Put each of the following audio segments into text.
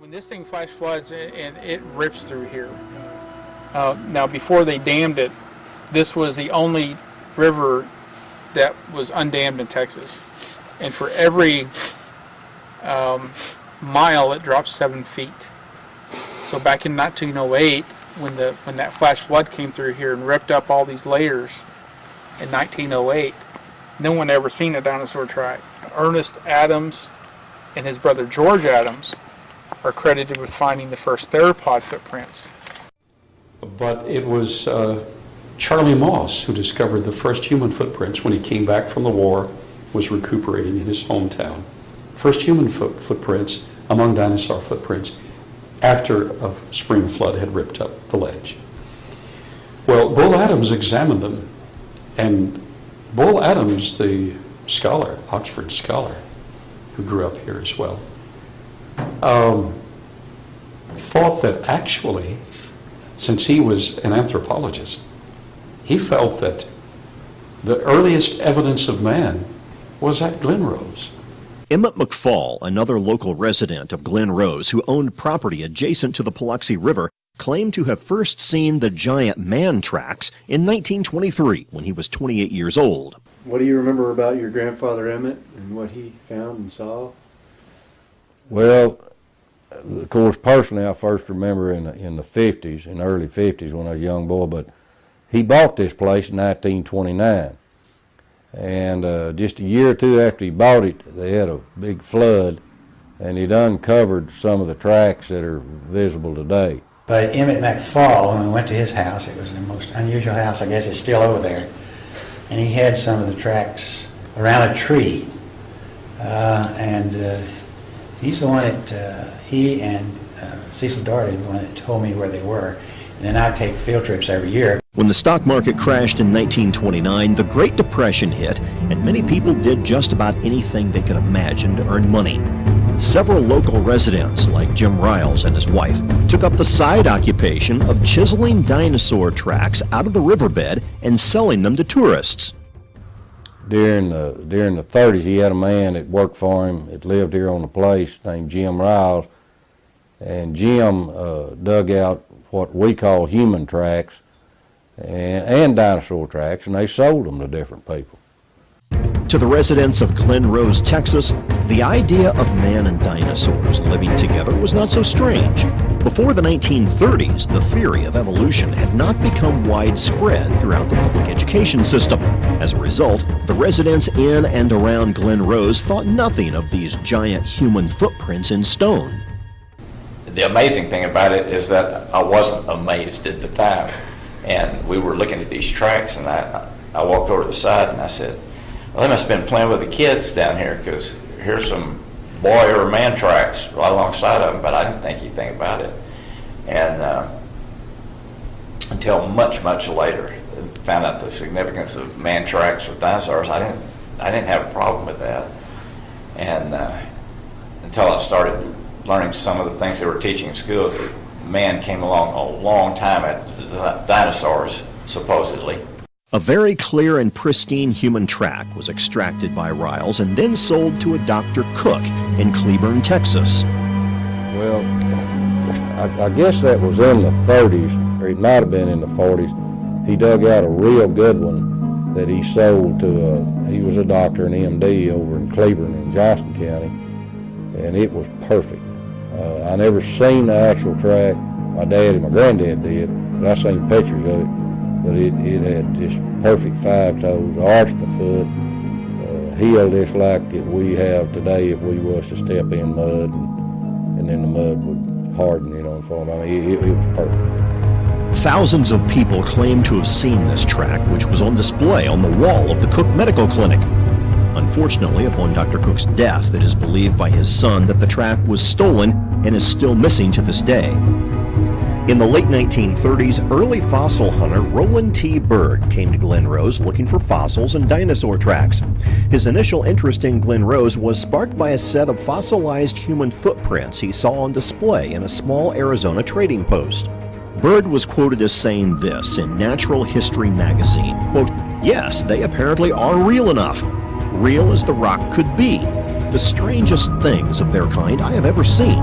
When this thing flash floods and it rips through here. Now, before they dammed it, this was the only river that was undammed in Texas. And for every mile, it dropped 7 feet. So back in 1908, when that flash flood came through here and ripped up all these layers in 1908, no one ever seen a dinosaur track. Ernest Adams and his brother George Adams are credited with finding the first theropod footprints. But it was Charlie Moss who discovered the first human footprints when he came back from the war, was recuperating in his hometown. First human footprints among dinosaur footprints after a spring flood had ripped up the ledge. Well, Bull Adams examined them, and Bull Adams, the scholar, Oxford scholar, who grew up here as well, thought that actually, since he was an anthropologist, he felt that the earliest evidence of man was at Glen Rose. Emmett McFall, another local resident of Glen Rose who owned property adjacent to the Paluxy River, claimed to have first seen the giant man tracks in 1923 when he was 28 years old. What do you remember about your grandfather Emmett and what he found and saw? Well, of course, personally, I first remember in the 50s, in the early 50s when I was a young boy, but he bought this place in 1929. And just a year or two after he bought it, they had a big flood, and he'd uncovered some of the tracks that are visible today. But Emmett McFall, when we went to his house, it was the most unusual house, I guess it's still over there, and he had some of the tracks around a tree. He's the one that, he and Cecil Darty, the one that told me where they were, and then I take field trips every year. When the stock market crashed in 1929, the Great Depression hit, and many people did just about anything they could imagine to earn money. Several local residents, like Jim Riles and his wife, took up the side occupation of chiseling dinosaur tracks out of the riverbed and selling them to tourists. During the 30s, he had a man that worked for him that lived here on the place named Jim Riles, and Jim dug out what we call human tracks and dinosaur tracks, and they sold them to different people. To the residents of Glen Rose, Texas, the idea of man and dinosaurs living together was not so strange. Before the 1930s, the theory of evolution had not become widespread throughout the public education system. As a result, the residents in and around Glen Rose thought nothing of these giant human footprints in stone. The amazing thing about it is that I wasn't amazed at the time. And we were looking at these tracks, and I walked over to the side and I said, well, they must have been playing with the kids down here, because here's some boy or man tracks right alongside of them, but I didn't think anything about it. And until much, much later, found out the significance of man tracks with dinosaurs. I didn't have a problem with that. And until I started learning some of the things they were teaching in schools, that man came along a long time after the dinosaurs, supposedly. A very clear and pristine human track was extracted by Riles and then sold to a Dr. Cook in Cleburne, Texas. Well, I guess that was in the 30s, or it might have been in the 40s. He dug out a real good one that he sold to, he was a doctor, an MD over in Cleburne in Johnston County, and it was perfect. I never seen the actual track. My dad and my granddad did, but I seen pictures of it. But it had just perfect 5 toes, arch in the foot, heel just like we have today if we was to step in mud, and then the mud would harden, and form. I mean, it was perfect. Thousands of people claim to have seen this track, which was on display on the wall of the Cook Medical Clinic. Unfortunately, upon Dr. Cook's death, it is believed by his son that the track was stolen and is still missing to this day. In the late 1930s, early fossil hunter Roland T. Byrd came to Glen Rose looking for fossils and dinosaur tracks. His initial interest in Glen Rose was sparked by a set of fossilized human footprints he saw on display in a small Arizona trading post. Byrd was quoted as saying this in Natural History magazine, quote, "Yes, they apparently are real enough. Real as the rock could be. The strangest things of their kind I have ever seen."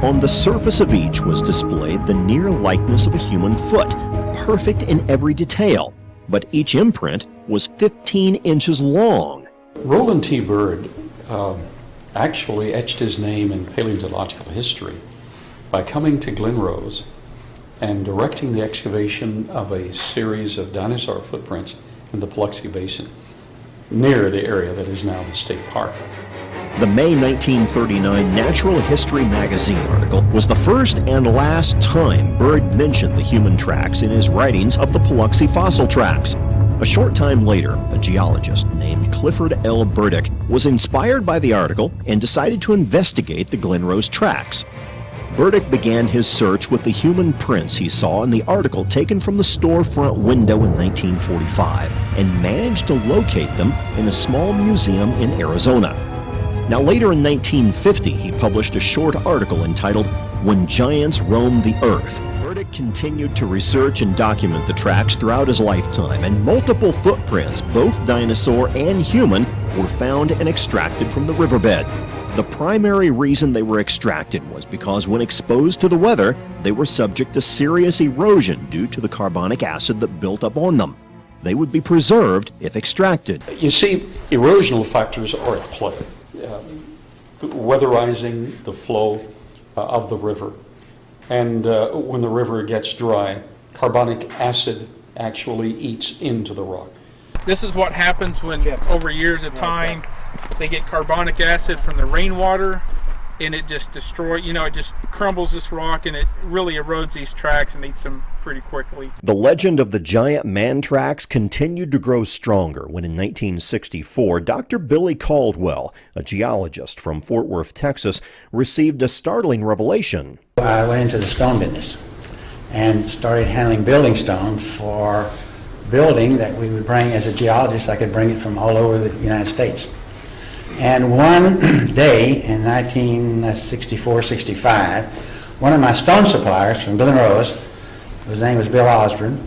On the surface of each was displayed the near likeness of a human foot, perfect in every detail, but each imprint was 15 inches long. Roland T. Byrd actually etched his name in paleontological history by coming to Glen Rose and directing the excavation of a series of dinosaur footprints in the Paluxy Basin near the area that is now the state park. The May 1939 Natural History magazine article was the first and last time Byrd mentioned the human tracks in his writings of the Paluxy fossil tracks. A short time later, a geologist named Clifford LVerdict was inspired by the article and decided to investigate the Glen Rose tracks. Burdick began his search with the human prints he saw in the article taken from the storefront window in 1945 and managed to locate them in a small museum in Arizona. Now later in 1950, he published a short article entitled "When Giants Roam the Earth." Burdick continued to research and document the tracks throughout his lifetime, and multiple footprints, both dinosaur and human, were found and extracted from the riverbed. The primary reason they were extracted was because when exposed to the weather, they were subject to serious erosion due to the carbonic acid that built up on them. They would be preserved if extracted. You see, erosional factors are at play. Weatherizing the flow of the river. And when the river gets dry, carbonic acid actually eats into the rock. This is what happens when, over years of time, they get carbonic acid from the rainwater, and it just destroys, it just crumbles this rock, and it really erodes these tracks and eats them pretty quickly. The legend of the giant man tracks continued to grow stronger when in 1964, Dr. Billy Caldwell, a geologist from Fort Worth, Texas, received a startling revelation. I went into the stone business and started handling building stone for building that we would bring as a geologist. I could bring it from all over the United States. And one day in 1964-65, one of my stone suppliers from Glen Rose, his name was Bill Osborne,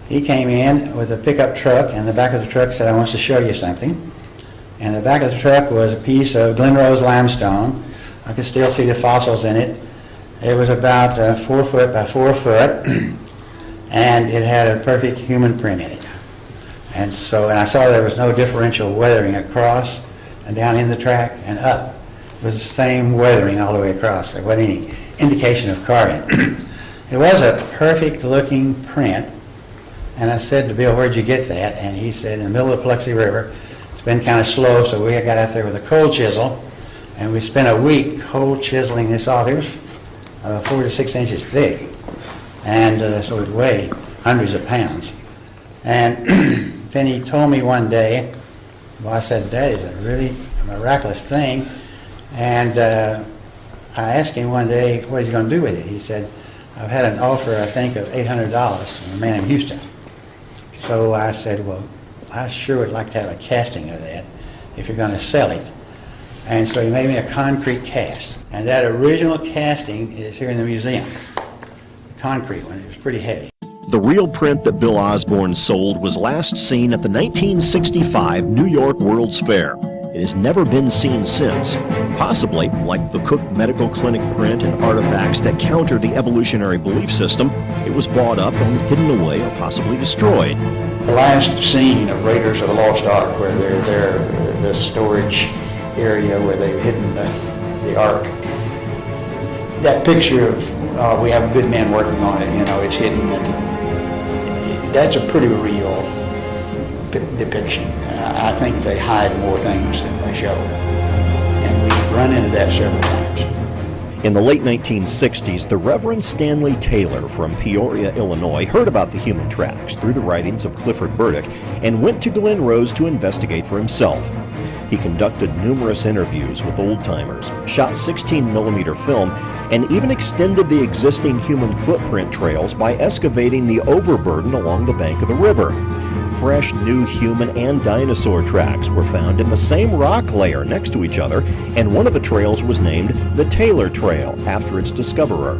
he came in with a pickup truck, and the back of the truck said, "I want to show you something." And the back of the truck was a piece of Glen Rose limestone. I could still see the fossils in it. It was about 4 foot by 4 foot, and it had a perfect human print in it. And I saw there was no differential weathering across and down in the track and up. It was the same weathering all the way across. There wasn't any indication of carving. It was a perfect looking print, and I said to Bill, "Where'd you get that?" And he said, "In the middle of the Paluxy River. It's been kind of slow, so we got out there with a cold chisel, and we spent a week cold chiseling this off." It was 4 to 6 inches thick, and so it would weigh hundreds of pounds. And then he told me one day, well, I said, "That is a really miraculous thing." And I asked him one day what he's going to do with it. He said, "I've had an offer, I think, of $800 from a man in Houston." So I said, "Well, I sure would like to have a casting of that if you're going to sell it." And so he made me a concrete cast. And that original casting is here in the museum. The concrete one. It was pretty heavy. The real print that Bill Osborne sold was last seen at the 1965 New York World's Fair. It has never been seen since, possibly like the Cook Medical Clinic print and artifacts that counter the evolutionary belief system. It was bought up and hidden away or possibly destroyed. The last scene of Raiders of the Lost Ark, where they're there, the storage area where they've hidden the Ark. That picture of we have good men working on it, it's hidden, and that's a pretty real depiction. I think they hide more things than they show, and we've run into that several times. In the late 1960s, the Reverend Stanley Taylor from Peoria, Illinois, heard about the human tracks through the writings of Clifford LVerdict and went to Glen Rose to investigate for himself. He conducted numerous interviews with old-timers, shot 16mm film, and even extended the existing human footprint trails by excavating the overburden along the bank of the river. Fresh new human and dinosaur tracks were found in the same rock layer next to each other, and one of the trails was named the Taylor Trail after its discoverer.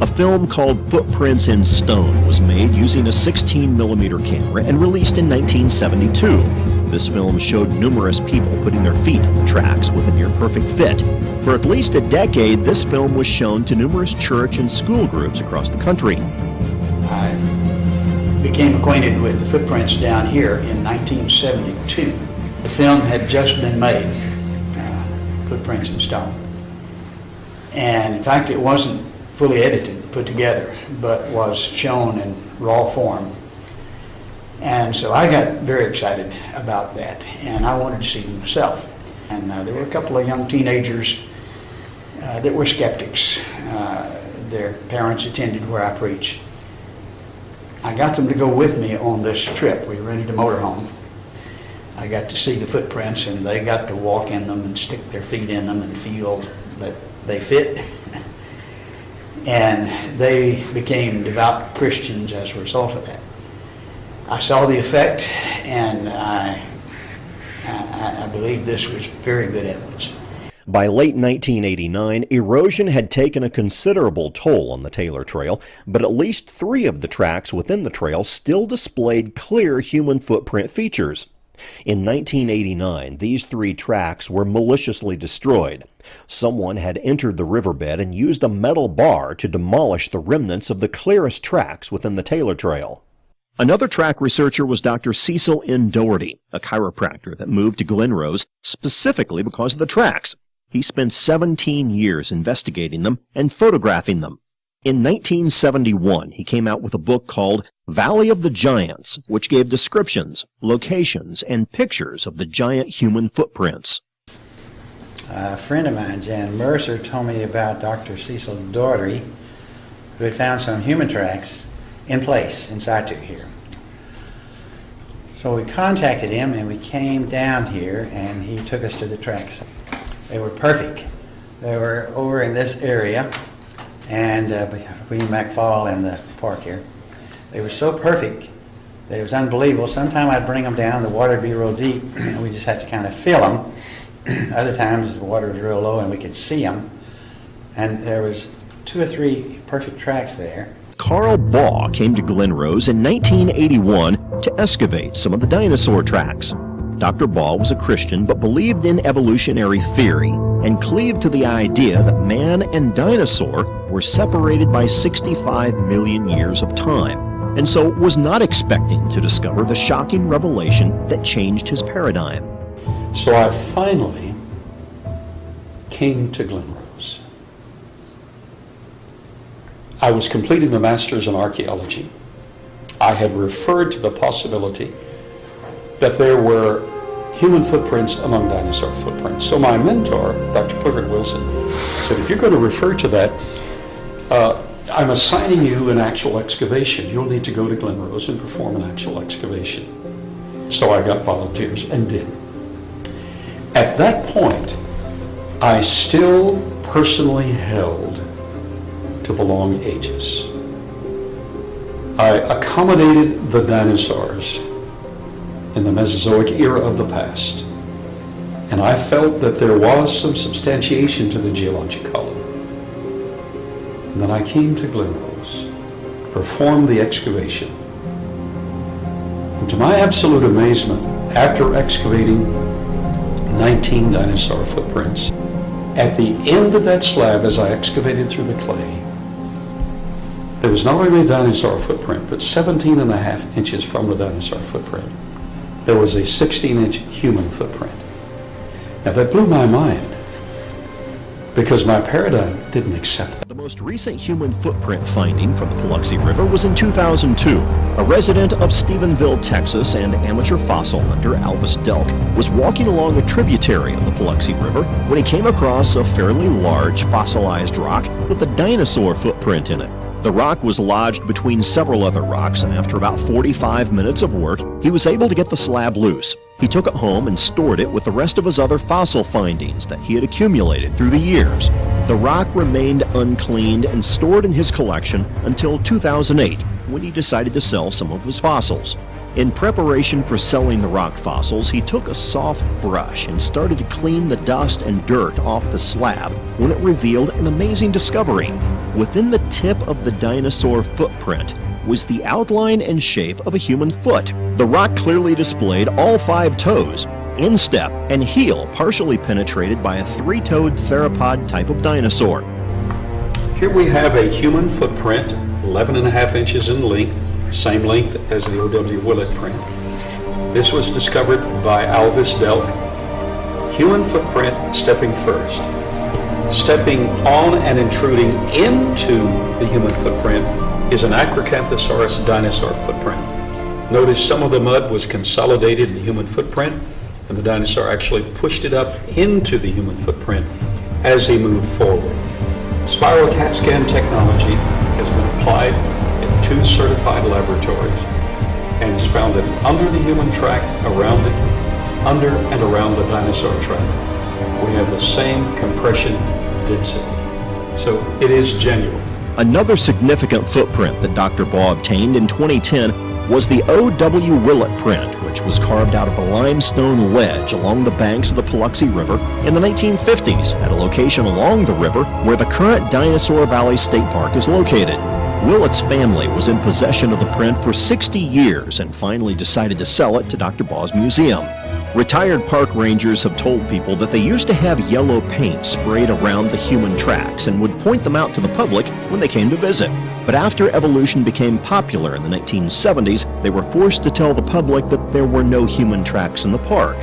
A film called Footprints in Stone was made using a 16mm camera and released in 1972. This film showed numerous people putting their feet in the tracks with a near-perfect fit. For at least a decade, this film was shown to numerous church and school groups across the country. I became acquainted with the footprints down here in 1972. The film had just been made, Footprints in Stone. And in fact, it wasn't fully edited, put together, but was shown in raw form. And so I got very excited about that, and I wanted to see them myself. And there were a couple of young teenagers that were skeptics. Their parents attended where I preached. I got them to go with me on this trip. We rented a motorhome. I got to see the footprints, and they got to walk in them and stick their feet in them and feel that they fit. And they became devout Christians as a result of that. I saw the effect, and I believe this was very good evidence. By late 1989, erosion had taken a considerable toll on the Taylor Trail, but at least 3 of the tracks within the trail still displayed clear human footprint features. In 1989, these 3 tracks were maliciously destroyed. Someone had entered the riverbed and used a metal bar to demolish the remnants of the clearest tracks within the Taylor Trail. Another track researcher was Dr. Cecil N. Doherty, a chiropractor that moved to Glen Rose specifically because of the tracks. He spent 17 years investigating them and photographing them. In 1971, he came out with a book called Valley of the Giants, which gave descriptions, locations, and pictures of the giant human footprints. A friend of mine, Jan Mercer, told me about Dr. Cecil Doherty, who had found some human tracks in place in situ here. So we contacted him, and we came down here, and he took us to the tracks. They were perfect. They were over in this area, and between McFall and the park here. They were so perfect that it was unbelievable. Sometimes I'd bring them down, the water would be real deep, and we just had to kind of fill them. Other times the water was real low and we could see them. And there was 2 or 3 perfect tracks there. Carl Baugh came to Glen Rose in 1981 to excavate some of the dinosaur tracks. Dr. Baugh was a Christian but believed in evolutionary theory and cleaved to the idea that man and dinosaur were separated by 65 million years of time, and so was not expecting to discover the shocking revelation that changed his paradigm. So I finally came to Glen Rose. I was completing the master's in archaeology. I had referred to the possibility that there were human footprints among dinosaur footprints. So my mentor, Dr. Clifford Wilson, said, if you're going to refer to that, I'm assigning you an actual excavation. You'll need to go to Glen Rose and perform an actual excavation. So I got volunteers and did. At that point, I still personally held to the long ages. I accommodated the dinosaurs in the Mesozoic era of the past, and I felt that there was some substantiation to the Geological. And then I came to Glen Rose, performed the excavation, and to my absolute amazement, after excavating 19 dinosaur footprints, at the end of that slab, as I excavated through the clay, there was not only a dinosaur footprint, but 17.5 inches from the dinosaur footprint, there was a 16-inch human footprint. Now that blew my mind, because my paradigm didn't accept that. The most recent human footprint finding from the Paluxy River was in 2002. A resident of Stephenville, Texas, and amateur fossil hunter Alvis Delk was walking along a tributary of the Paluxy River when he came across a fairly large fossilized rock with a dinosaur footprint in it. The rock was lodged between several other rocks, and after about 45 minutes of work, he was able to get the slab loose. He took it home and stored it with the rest of his other fossil findings that he had accumulated through the years. The rock remained uncleaned and stored in his collection until 2008, when he decided to sell some of his fossils. In preparation for selling the rock fossils, he took a soft brush and started to clean the dust and dirt off the slab when it revealed an amazing discovery. Within the tip of the dinosaur footprint was the outline and shape of a human foot. The rock clearly displayed all 5 toes, instep, and heel partially penetrated by a 3-toed theropod type of dinosaur. Here we have a human footprint, 11.5 inches in length, same length as the O.W. Willett print. This was discovered by Alvis Delk. Human footprint stepping first. Stepping on and intruding into the human footprint is an Acrocanthosaurus dinosaur footprint. Notice some of the mud was consolidated in the human footprint, and the dinosaur actually pushed it up into the human footprint as he moved forward. Spiral CAT scan technology has been applied in 2 certified laboratories and has found that under the human track, around it, under and around the dinosaur track, we have the same compression density. So it is genuine. Another significant footprint that Dr. Baugh obtained in 2010 was the O.W. Willett print, which was carved out of a limestone ledge along the banks of the Paluxy River in the 1950s at a location along the river where the current Dinosaur Valley State Park is located. Willett's family was in possession of the print for 60 years and finally decided to sell it to Dr. Baugh's museum. Retired park rangers have told people that they used to have yellow paint sprayed around the human tracks and would point them out to the public when they came to visit. But after evolution became popular in the 1970s, they were forced to tell the public that there were no human tracks in the park.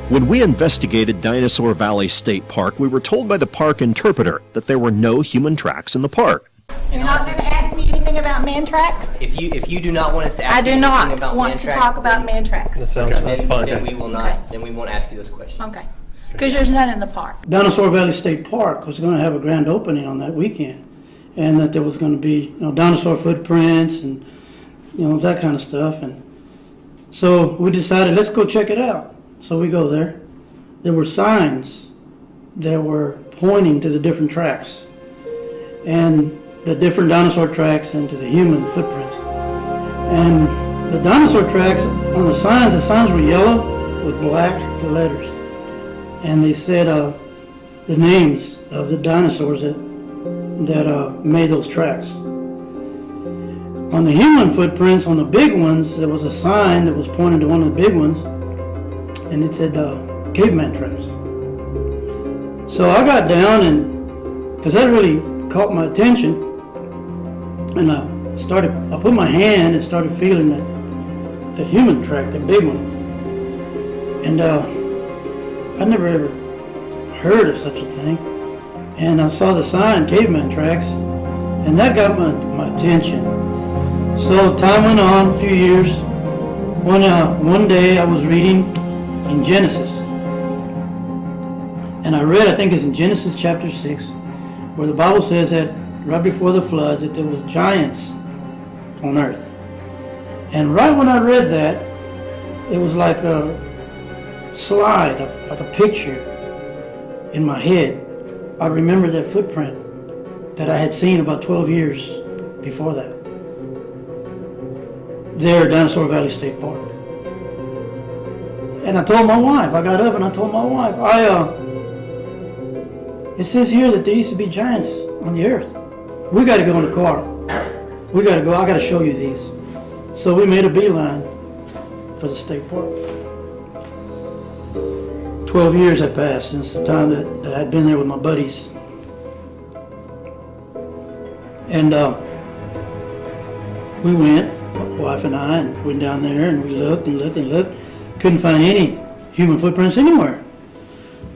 When we investigated Dinosaur Valley State Park, we were told by the park interpreter that there were no human tracks in the park. You're not going to ask me anything about man tracks? If you do not want us to ask I you do anything not about want man to tracks, talk about man tracks. that's fine. Then we will not. Okay. Then we won't ask you those questions. Okay. Because there's none in the park. Dinosaur Valley State Park was going to have a grand opening on that weekend, and that there was going to be, dinosaur footprints and, that kind of stuff. And so we decided, let's go check it out. So we go there. There were signs that were pointing to the different tracks, and the different dinosaur tracks and to the human footprints. And the dinosaur tracks on the signs were yellow with black letters. And they said the names of the dinosaurs that made those tracks. On the human footprints, on the big ones, there was a sign that was pointing to one of the big ones, and it said caveman tracks. So I got down, and because that really caught my attention, and I put my hand and started feeling that human track, that big one. And I'd never ever heard of such a thing. And I saw the sign, caveman tracks, and that got my attention. So time went on, a few years. One day I was reading in Genesis. And I read, I think it's in Genesis chapter 6, where the Bible says that right before the flood that there was giants on earth. And right when I read that, it was like a slide, like a picture in my head. I remember that footprint that I had seen about 12 years before that. There at Dinosaur Valley State Park. And I told my wife, I got up and I told my wife, it says here that there used to be giants on the earth. We got to go in the car. We got to go. I got to show you these. So we made a beeline for the state park. 12 years had passed since the time that I'd been there with my buddies. And we went, my wife and I, and went down there and we looked and looked and looked. Couldn't find any human footprints anywhere.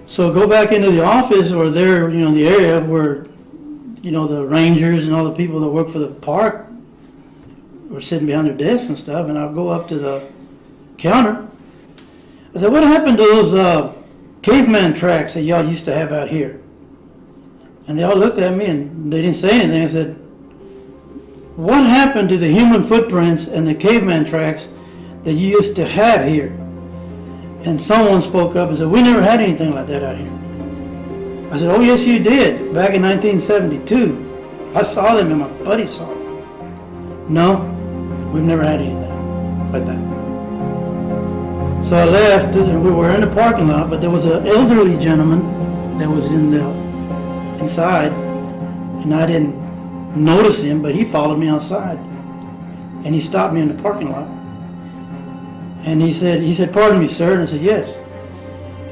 So go back into the office or there, the area where the rangers and all the people that work for the park were sitting behind their desks and stuff, and I'll go up to the counter. I said, what happened to those caveman tracks that y'all used to have out here? And they all looked at me and they didn't say anything. I said, what happened to the human footprints and the caveman tracks that you used to have here? And someone spoke up and said, we never had anything like that out here. I said, oh yes you did, back in 1972. I saw them and my buddy saw them. No, we've never had anything like that. So I left, and we were in the parking lot, but there was an elderly gentleman that was inside, and I didn't notice him, but he followed me outside. And he stopped me in the parking lot. And he said, pardon me, sir. And I said, yes.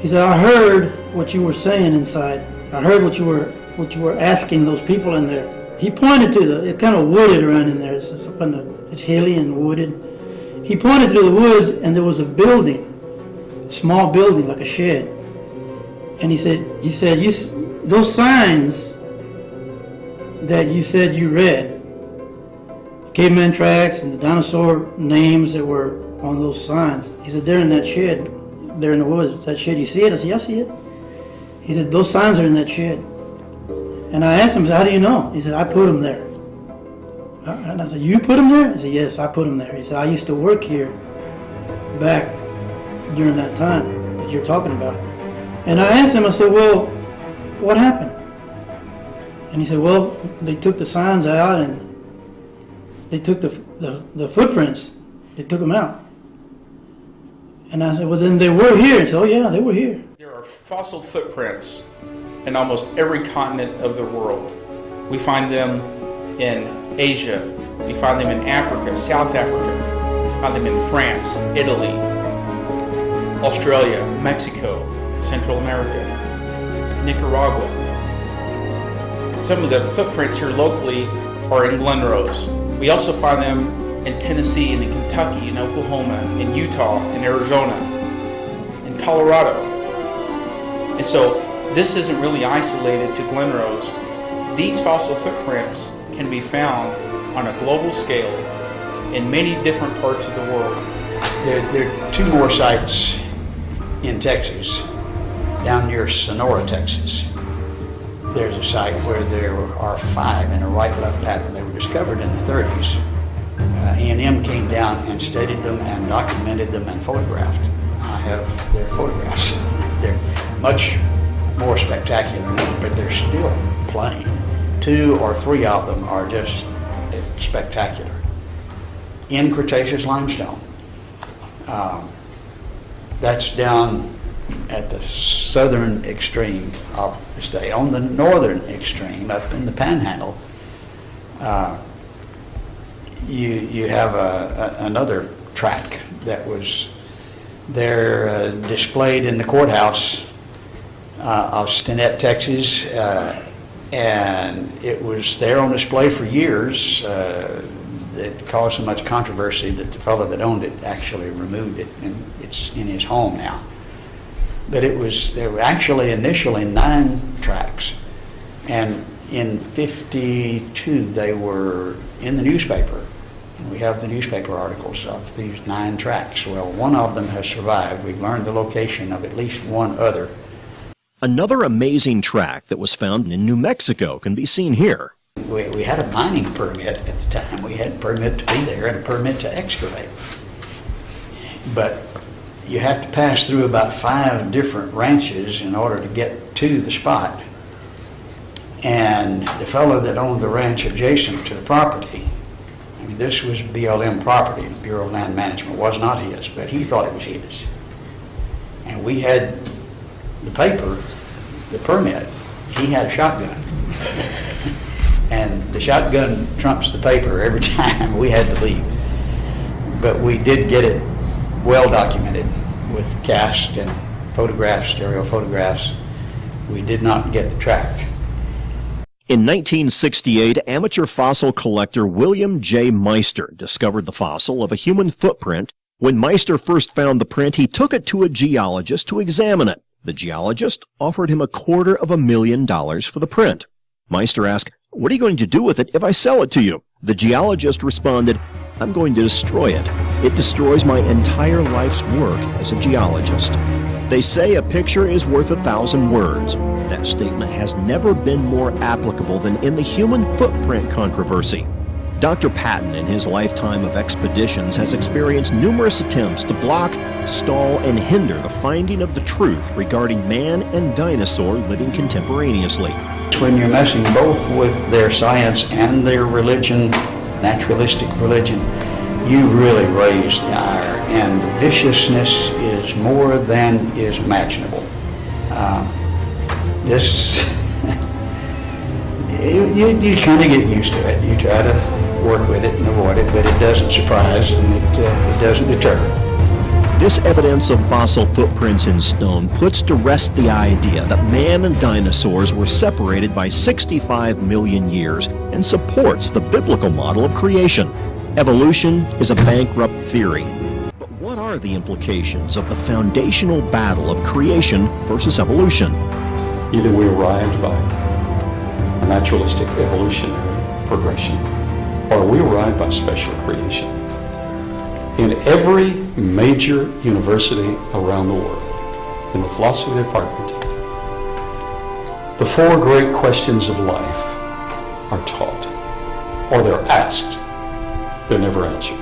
He said, I heard what you were saying inside. I heard what you were asking those people in there. He pointed to it's kind of wooded around in there. It's hilly and wooded. He pointed to the woods, and there was a building, a small building like a shed. And he said, those signs that you said you read, the caveman tracks and the dinosaur names that were on those signs, he said, they're in that shed, they're in the woods. That shed, you see it? I said, yeah, I see it. He said, those signs are in that shed. And I asked him, how do you know? He said, I put them there. And I said, you put them there? He said, yes, I put them there. He said, I used to work here back during that time that you're talking about. And I asked him, I said, well, what happened? And he said, well, they took the signs out and they took the footprints, they took them out. And I said, well, then they were here. He said, oh yeah, they were here. There are fossil footprints in almost every continent of the world. We find them in Asia, we find them in Africa, South Africa, we find them in France, Italy, Australia, Mexico, Central America, Nicaragua. Some of the footprints here locally are in Glen Rose. We also find them in Tennessee and in Kentucky, in Oklahoma, in Utah, in Arizona, in Colorado. And so this isn't really isolated to Glen Rose. These fossil footprints can be found on a global scale in many different parts of the world. There are two more sites in Texas, down near Sonora, Texas. There's a site where there are 5 in a right-left pattern. They were discovered in the 30s. A&M came down and studied them and documented them and photographed. I have their photographs. They're much more spectacular now, but they're still plain. 2 or 3 of them are just spectacular. In Cretaceous limestone. That's down at the southern extreme of the state. On the northern extreme, up in the Panhandle, you have another track that was there displayed in the courthouse of Stinnett, Texas, and it was there on display for years. It caused so much controversy that the fellow that owned it actually removed it, and it's in his home now. But there were actually initially 9 tracks, and in '52 they were in the newspaper. And we have the newspaper articles of these 9 tracks. Well, one of them has survived. We've learned the location of at least one other. Another amazing track that was found in New Mexico can be seen here. We had a mining permit at the time. We had a permit to be there and a permit to excavate. But you have to pass through about 5 different ranches in order to get to the spot. And the fellow that owned the ranch adjacent to the property, I mean, this was BLM property, the Bureau of Land Management, was not his, but he thought it was his. And we had the paper, the permit. He had a shotgun. And the shotgun trumps the paper every time. We had to leave. But we did get it well documented with cast and photographs, stereo photographs. We did not get the track. In 1968, amateur fossil collector William J. Meister discovered the fossil of a human footprint. When Meister first found the print, he took it to a geologist to examine it. The geologist offered him $250,000 for the print. Meister asked, "What are you going to do with it if I sell it to you?" The geologist responded, "I'm going to destroy it. It destroys my entire life's work as a geologist." They say a picture is worth 1,000 words. That statement has never been more applicable than in the human footprint controversy. Dr. Patton, in his lifetime of expeditions, has experienced numerous attempts to block, stall, and hinder the finding of the truth regarding man and dinosaur living contemporaneously. When you're messing both with their science and their religion, naturalistic religion, you really raise the ire, and the viciousness is more than is imaginable. You kind of get used to it. You try to work with it and avoid it, but it doesn't surprise and it doesn't deter. This evidence of fossil footprints in stone puts to rest the idea that man and dinosaurs were separated by 65 million years and supports the biblical model of creation. Evolution is a bankrupt theory. But what are the implications of the foundational battle of creation versus evolution? Either we arrived by a naturalistic evolutionary progression, or we arrived by special creation. In every major university around the world, in the philosophy department, the four great questions of life are taught, or they're asked. They're never answered.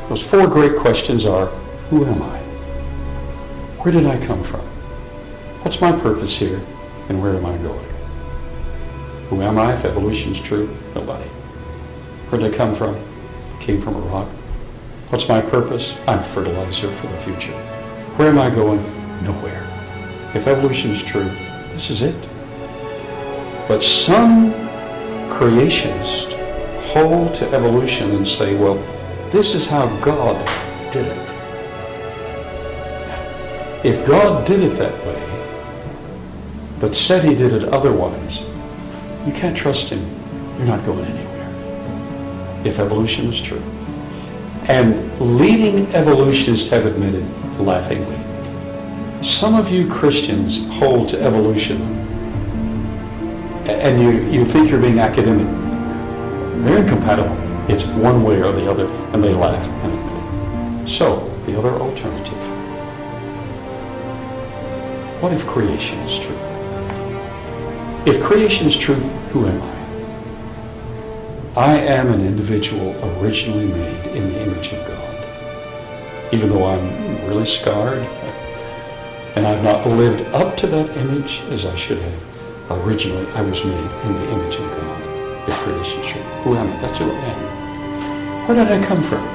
Those four great questions are, who am I? Where did I come from? What's my purpose here, and where am I going? Who am I if evolution is true? Nobody. Where did I come from? Came from a rock. What's my purpose? I'm fertilizer for the future. Where am I going? Nowhere. If evolution is true, this is it. But some creationists hold to evolution and say, well, this is how God did it. If God did it that way, but said he did it otherwise, you can't trust him. You're not going anywhere. If evolution is true. And leading evolutionists have admitted, laughingly, some of you Christians hold to evolution and you think you're being academic. They're incompatible. It's one way or the other, and they laugh and admit it. So, the other alternative. What if creation is true? If creation is true, who am I? I am an individual originally made in the image of God. Even though I'm really scarred, and I've not lived up to that image as I should have, originally I was made in the image of God. If creation is true, who am I? That's who I am. Where did I come from?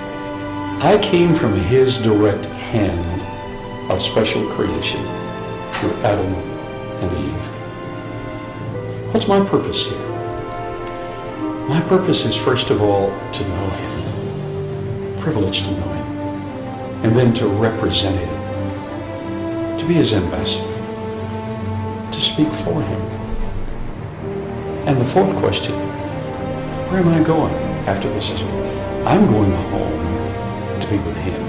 I came from his direct hand of special creation through Adam and Eve. What's my purpose here? My purpose is, first of all, to know him, privileged to know him, and then to represent him, to be his ambassador, to speak for him. And the fourth question, where am I going after this is over? I'm going home to be with him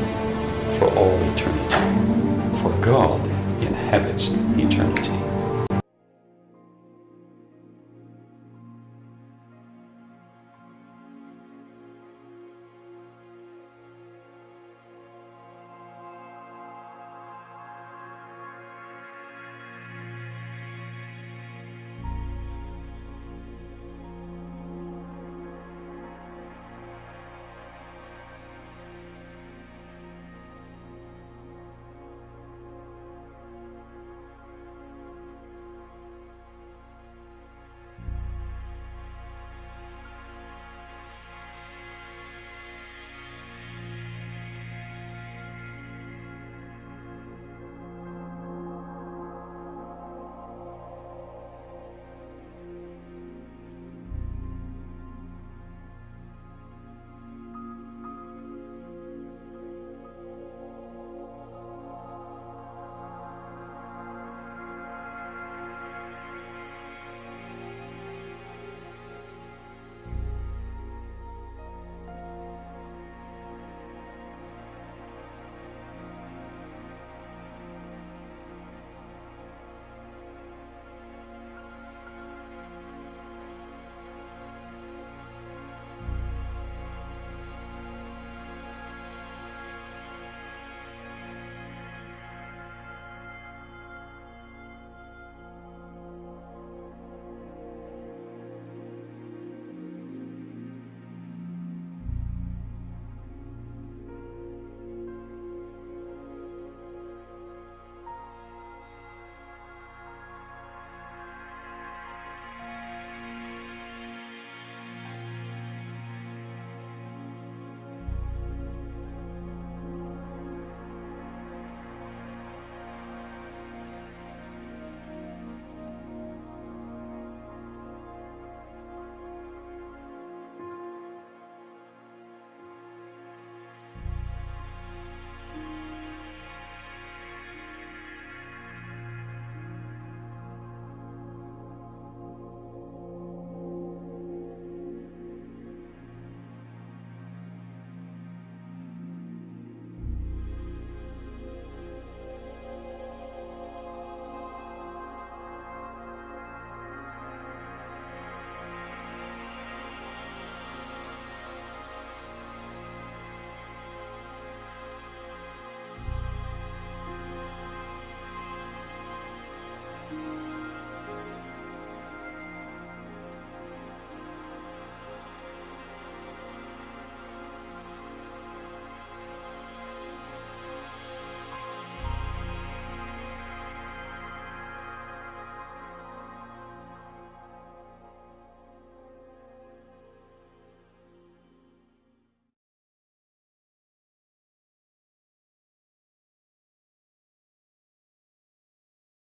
for all eternity, for God inhabits eternity.